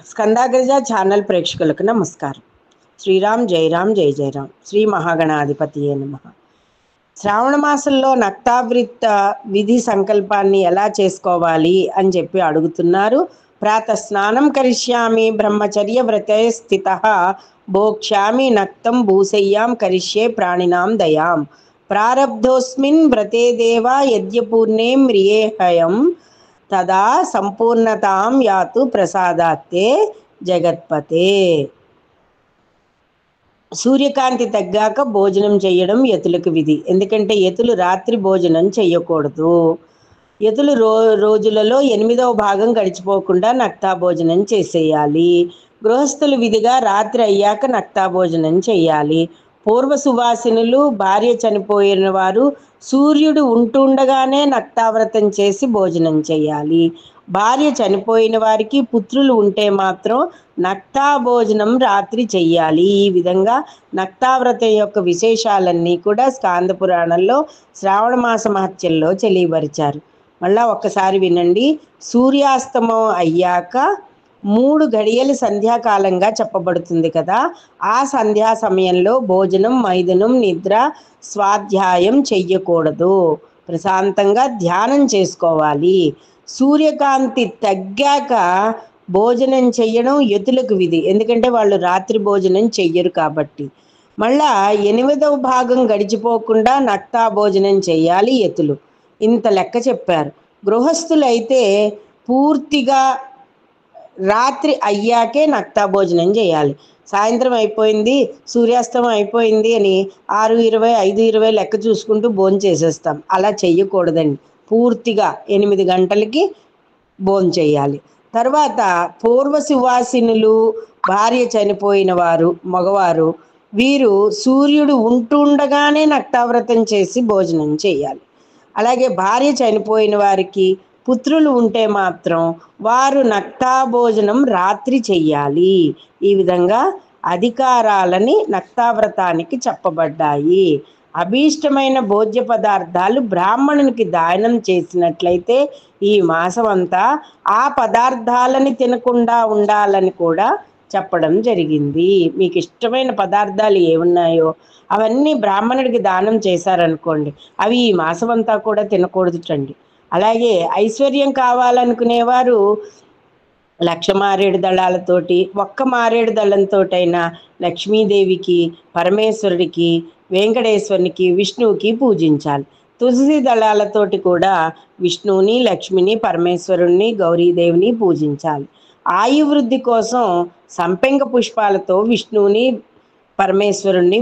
స్కందాగ్రజ channel ప్రేక్షకులకు నమస్కారం. శ్రీరామ్ జయరామ్ జయ జయరామ్. శ్రీ మహాగణాధిపతియే నమః. శ్రావణ మాసంలో నక్తావృత విధి సంకల్పాన్ని ఎలా చేసుకోవాలి అని చెప్పి అడుగుతున్నారు. ప్రాత స్నానం కరిష్యామి బ్రహ్మచర్య వ్రతే స్థితః భోక్ష్యామి నక్తం భూసయ్యాం కరిష్యే ప్రాణినాం దయాం ప్రారబ్ధోస్మిన్ వ్రతే దేవా యద్యపూర్ణే మ్రియేహయం తదా సంపూర్ణతాం యాతు ప్రసాదాత్తే జగత్పతే. సూర్యకాంతి తగ్గాక భోజనం చేయడం యతులకు విధి. ఎందుకంటే యతులు రాత్రి భోజనం చేయకూడదు. యతులు రోజులలో 8వ భాగం గడిచిపోకుండా నక్తా భోజనం చేసేయాలి. గృహస్థులు విధిగా రాత్రి అయ్యాక నక్తా భోజనం చేయాలి. పూర్వ సువాసినులు, భార్య చనిపోయిన వారు సూర్యుడు ఉంటుండగానే నక్తావ్రతం చేసి భోజనం చేయాలి. భార్య చనిపోయిన వారికి పుత్రులు ఉంటే మాత్రం నక్తా భోజనం రాత్రి చెయ్యాలి. ఈ విధంగా నక్తావ్రతం యొక్క విశేషాలన్నీ కూడా స్కాంద పురాణంలో శ్రావణ మాస మహత్యంలో తెలియపరిచారు. మళ్ళా ఒక్కసారి వినండి. సూర్యాస్తమం అయ్యాక 3 గడియలు సంధ్యాకాలంగా చెప్పబడుతుంది కదా. ఆ సంధ్యా సమయంలో భోజనం, మైథునం, నిద్ర, స్వాధ్యాయం చెయ్యకూడదు. ప్రశాంతంగా ధ్యానం చేసుకోవాలి. సూర్యకాంతి తగ్గాక భోజనం చెయ్యడం యతులకు విధి. ఎందుకంటే వాళ్ళు రాత్రి భోజనం చెయ్యరు కాబట్టి. మళ్ళా 8వ భాగం గడిచిపోకుండా నక్తా భోజనం చెయ్యాలి యతులు. ఇంత లెక్క చెప్పారు. గృహస్థులైతే పూర్తిగా రాత్రి అయ్యాకే నక్తా భోజనం చేయాలి. సాయంత్రం అయిపోయింది, సూర్యాస్తమం అయిపోయింది అని 6:20, 5:20 లెక్క చూసుకుంటూ భోజనం చేసేస్తాం. అలా చెయ్యకూడదండి. పూర్తిగా 8 గంటలకి భోజనం చేయాలి. తర్వాత పూర్వ సువాసినులు, భార్య చనిపోయిన వారు, మగవారు, వీరు సూర్యుడు ఉంటుండగానే నక్తావ్రతం చేసి భోజనం చేయాలి. అలాగే భార్య చనిపోయిన వారికి పుత్రులు ఉంటే మాత్రం వారు నక్తా భోజనం రాత్రి చెయ్యాలి. ఈ విధంగా అధికారాలని నక్తావ్రతానికి చెప్పబడ్డాయి. అభీష్టమైన భోజ్య పదార్థాలు బ్రాహ్మణునికి దానం చేసినట్లయితే ఈ మాసం అంతా ఆ పదార్థాలని తినకుండా ఉండాలని కూడా చెప్పడం జరిగింది. మీకు ఇష్టమైన పదార్థాలు ఏమున్నాయో అవన్నీ బ్రాహ్మణుడికి దానం చేశారనుకోండి, అవి ఈ మాసం అంతా కూడా తినకూడదుటండి. అలాగే ఐశ్వర్యం కావాలనుకునేవారు 1,00,000 మారేడు దళాలతోటి, ఒక్క మారేడు దళంతోటైనా లక్ష్మీదేవికి, పరమేశ్వరుడికి, వెంకటేశ్వరునికి, విష్ణువుకి పూజించాలి. తులసి దళాలతోటి కూడా విష్ణువుని, లక్ష్మిని, పరమేశ్వరుణ్ణి, గౌరీదేవిని పూజించాలి. ఆయువృద్ధి కోసం సంపెంగ పుష్పాలతో విష్ణువుని, పరమేశ్వరుణ్ణి,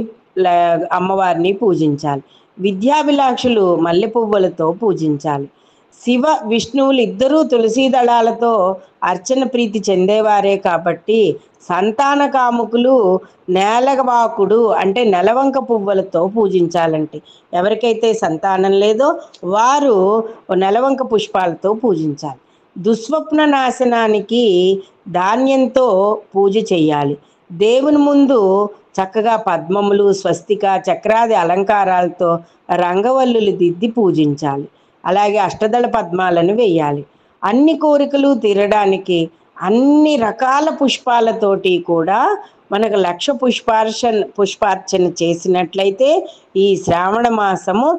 అమ్మవారిని పూజించాలి. విద్యాభిలాషులు మల్లె పువ్వులతో పూజించాలి. శివ విష్ణువులు ఇద్దరూ తులసి దళాలతో అర్చన ప్రీతి చెందేవారే కాబట్టి సంతాన కాముకులు నేలవాకుడు అంటే నెలవంక పువ్వులతో పూజించాలంటే, ఎవరికైతే సంతానం లేదో వారు నెలవంక పుష్పాలతో పూజించాలి. దుస్వప్న నాశనానికి ధాన్యంతో పూజ చేయాలి. దేవుని ముందు చక్కగా పద్మములు, స్వస్తిక, చక్రాది అలంకారాలతో రంగవల్లులు దిద్ది పూజించాలి. అలాగే అష్టదళ పద్మాలను వేయాలి. అన్ని కోరికలు తీరడానికి అన్ని రకాల పుష్పాలతోటి కూడా మనకు 1,00,000 పుష్పార్చన చేసినట్లయితే ఈ శ్రావణ మాసము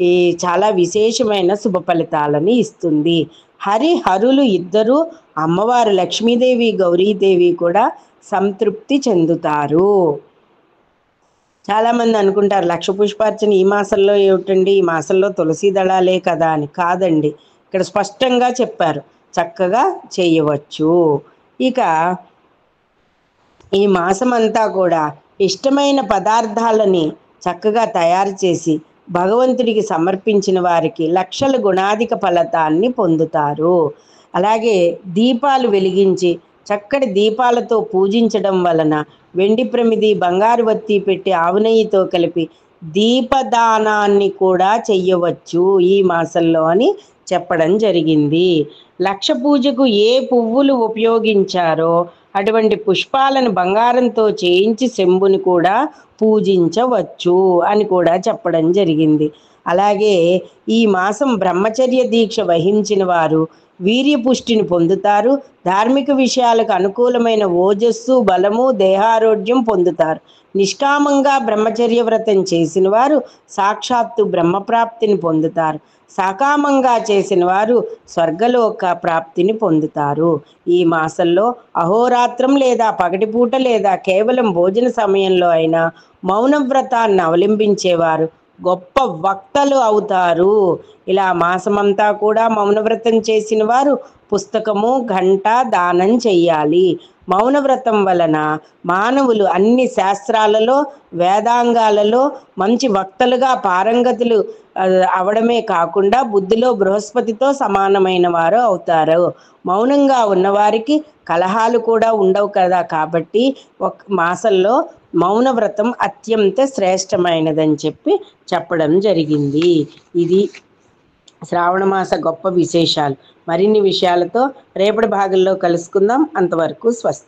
ఈ చాలా విశేషమైన శుభ ఫలితాలను ఇస్తుంది. హరులు ఇద్దరు, అమ్మవారు లక్ష్మీదేవి, గౌరీదేవి కూడా సంతృప్తి చెందుతారు. చాలామంది అనుకుంటారు 1,00,000 పుష్పార్చన ఈ మాసంలో ఏమిటండి, ఈ మాసంలో తులసి దళాలే కదా అని. కాదండి, ఇక్కడ స్పష్టంగా చెప్పారు, చక్కగా చేయవచ్చు. ఇక ఈ మాసం అంతా కూడా ఇష్టమైన పదార్థాలని చక్కగా తయారు చేసి భగవంతుడికి సమర్పించిన వారికి లక్షల గుణాధిక ఫలితాన్ని పొందుతారు. అలాగే దీపాలు వెలిగించి చక్కటి దీపాలతో పూజించడం వలన వెండి ప్రమిది, బంగారు వత్తి పెట్టి ఆవు నెయ్యితో కలిపి దీపదానాన్ని కూడా చెయ్యవచ్చు ఈ మాసంలో అని చెప్పడం జరిగింది. 1,00,000 పూజకు ఏ పువ్వులు ఉపయోగించారో అటువంటి పుష్పాలను బంగారంతో చేయించి శంభుని కూడా పూజించవచ్చు అని కూడా చెప్పడం జరిగింది. అలాగే ఈ మాసం బ్రహ్మచర్య దీక్ష వహించిన వారు వీర్య పుష్టిని పొందుతారు. ధార్మిక విషయాలకు అనుకూలమైన ఓజస్సు, బలము, దేహారోగ్యం పొందుతారు. నిష్కామంగా బ్రహ్మచర్య వ్రతం చేసిన వారు సాక్షాత్తు బ్రహ్మప్రాప్తిని పొందుతారు. సకామంగా చేసిన వారు స్వర్గలోక ప్రాప్తిని పొందుతారు. ఈ మాసంలో అహోరాత్రం లేదా పగటిపూట లేదా కేవలం భోజన సమయంలో అయినా మౌన వ్రతాన్ని అవలంబించేవారు గొప్ప వక్తలు అవుతారు. ఇలా మాసమంతా కూడా మౌనవ్రతం చేసిన వారు పుస్తకము, గంట దానం చెయ్యాలి. మౌనవ్రతం వలన మానవులు అన్ని శాస్త్రాలలో, వేదాంగాలలో మంచి వక్తలుగా పారంగతులు అవడమే కాకుండా బుద్ధిలో బృహస్పతితో సమానమైన వారు అవుతారు. మౌనంగా ఉన్నవారికి కలహాలు కూడా ఉండవు కదా. కాబట్టి ఒక మాసంలో మౌనవ్రతం అత్యంత శ్రేష్టమైనదని చెప్పడం జరిగింది. ఇది శ్రావణ మాస గొప్ప విశేషాలు. మరిన్ని విషయాలతో రేపటి భాగంలో కలుసుకుందాం. అంతవరకు స్వస్తి.